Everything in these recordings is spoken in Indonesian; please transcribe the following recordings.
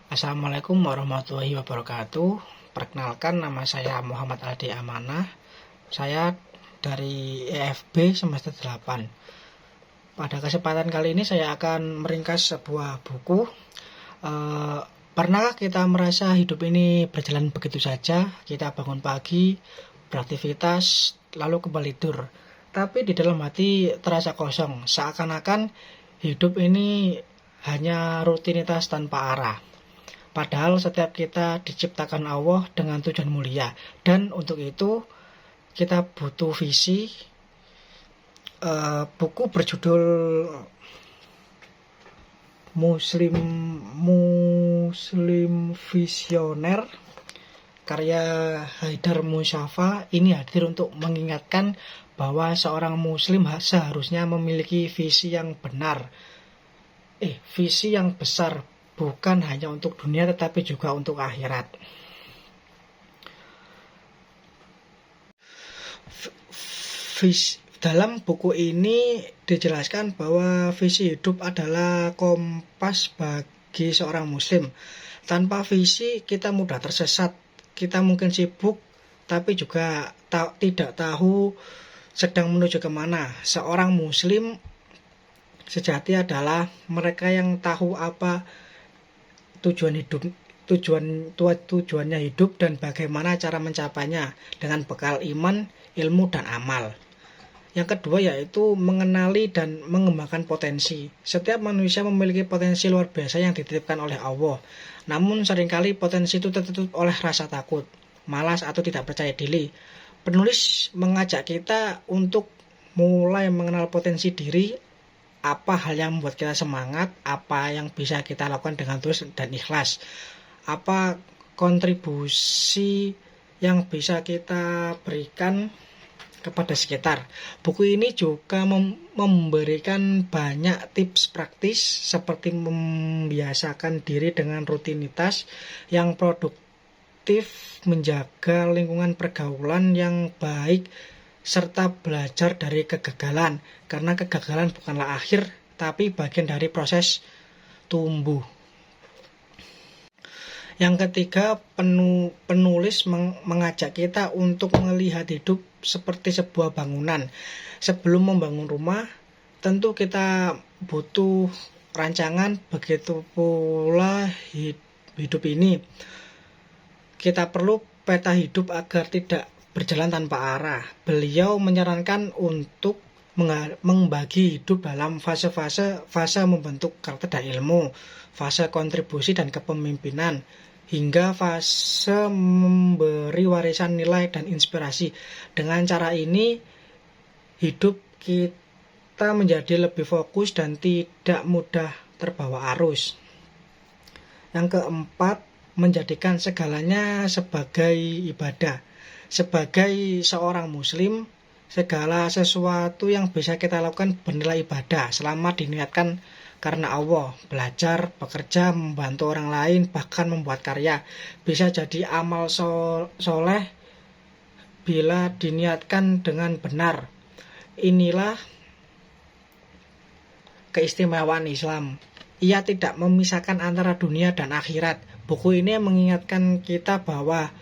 Assalamualaikum warahmatullahi wabarakatuh. Perkenalkan, nama saya Muhammad Aldi Amanah. Saya dari EFB semester 8. Pada kesempatan kali ini saya akan meringkas sebuah buku. Pernahkah kita merasa hidup ini berjalan begitu saja? Kita bangun pagi, beraktivitas, lalu kembali tidur. Tapi di dalam hati terasa kosong, seakan-akan hidup ini hanya rutinitas tanpa arah. Padahal setiap kita diciptakan Allah dengan tujuan mulia. Dan untuk itu kita butuh visi. Buku berjudul Muslim Visioner karya Haidar Musyafa ini hadir untuk mengingatkan bahwa seorang muslim seharusnya memiliki visi yang benar. Visi yang besar, bukan hanya untuk dunia tetapi juga untuk akhirat. Dalam buku ini dijelaskan bahwa visi hidup adalah kompas bagi seorang muslim. Tanpa visi kita mudah tersesat. Kita mungkin sibuk tapi juga tidak tahu sedang menuju kemana. Seorang muslim sejati adalah mereka yang tahu apa tujuannya hidup dan bagaimana cara mencapainya dengan bekal iman, ilmu, dan amal. Yang kedua yaitu mengenali dan mengembangkan potensi. Setiap manusia memiliki potensi luar biasa yang dititipkan oleh Allah. Namun seringkali potensi itu tertutup oleh rasa takut, malas, atau tidak percaya diri. Penulis mengajak kita untuk mulai mengenal potensi diri. Apa hal yang membuat kita semangat, apa yang bisa kita lakukan dengan tulus dan ikhlas, apa kontribusi yang bisa kita berikan kepada sekitar. Buku ini juga memberikan banyak tips praktis seperti membiasakan diri dengan rutinitas yang produktif, menjaga lingkungan pergaulan yang baik, serta belajar dari kegagalan, karena kegagalan bukanlah akhir tapi bagian dari proses tumbuh. Yang ketiga, penulis mengajak kita untuk melihat hidup seperti sebuah bangunan. Sebelum membangun rumah, tentu kita butuh rancangan, begitu pula hidup ini. Kita perlu peta hidup agar tidak berjalan tanpa arah. Beliau menyarankan untuk membagi hidup dalam fase membentuk karakter dan ilmu, fase kontribusi dan kepemimpinan, hingga fase memberi warisan nilai dan inspirasi. Dengan cara ini, hidup kita menjadi lebih fokus dan tidak mudah terbawa arus. Yang keempat, menjadikan segalanya sebagai ibadah. Sebagai seorang muslim, segala sesuatu yang bisa kita lakukan bernilai ibadah selama diniatkan karena Allah. Belajar, bekerja, membantu orang lain, bahkan membuat karya bisa jadi amal soleh bila diniatkan dengan benar. Inilah keistimewaan Islam. Ia tidak memisahkan antara dunia dan akhirat. Buku ini mengingatkan kita bahwa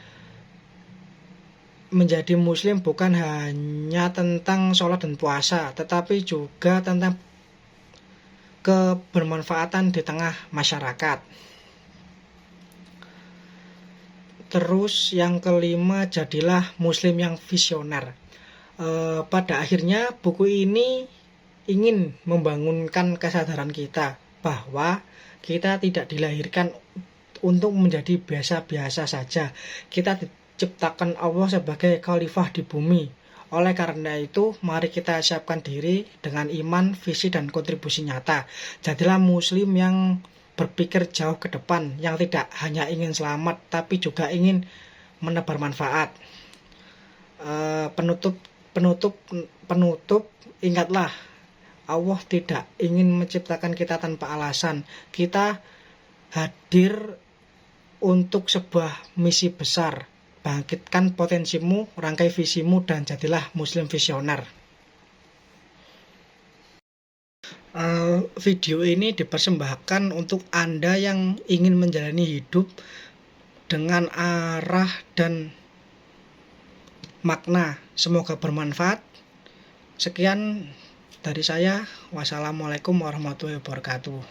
menjadi muslim bukan hanya tentang sholat dan puasa, tetapi juga tentang kebermanfaatan di tengah masyarakat. Terus yang kelima, jadilah muslim yang visioner. Pada akhirnya buku ini ingin membangunkan kesadaran kita bahwa kita tidak dilahirkan untuk menjadi biasa-biasa saja. Kita diciptakan Allah sebagai khalifah di bumi. Oleh karena itu, mari kita siapkan diri dengan iman, visi, dan kontribusi nyata. Jadilah muslim yang berpikir jauh ke depan, yang tidak hanya ingin selamat, tapi juga ingin menebar manfaat. Penutup, ingatlah, Allah tidak ingin menciptakan kita tanpa alasan. Kita hadir untuk sebuah misi besar. Bangkitkan potensimu, rangkai visimu, dan jadilah muslim visioner. Video ini dipersembahkan untuk Anda yang ingin menjalani hidup dengan arah dan makna. Semoga bermanfaat. Sekian dari saya. Wassalamualaikum warahmatullahi wabarakatuh.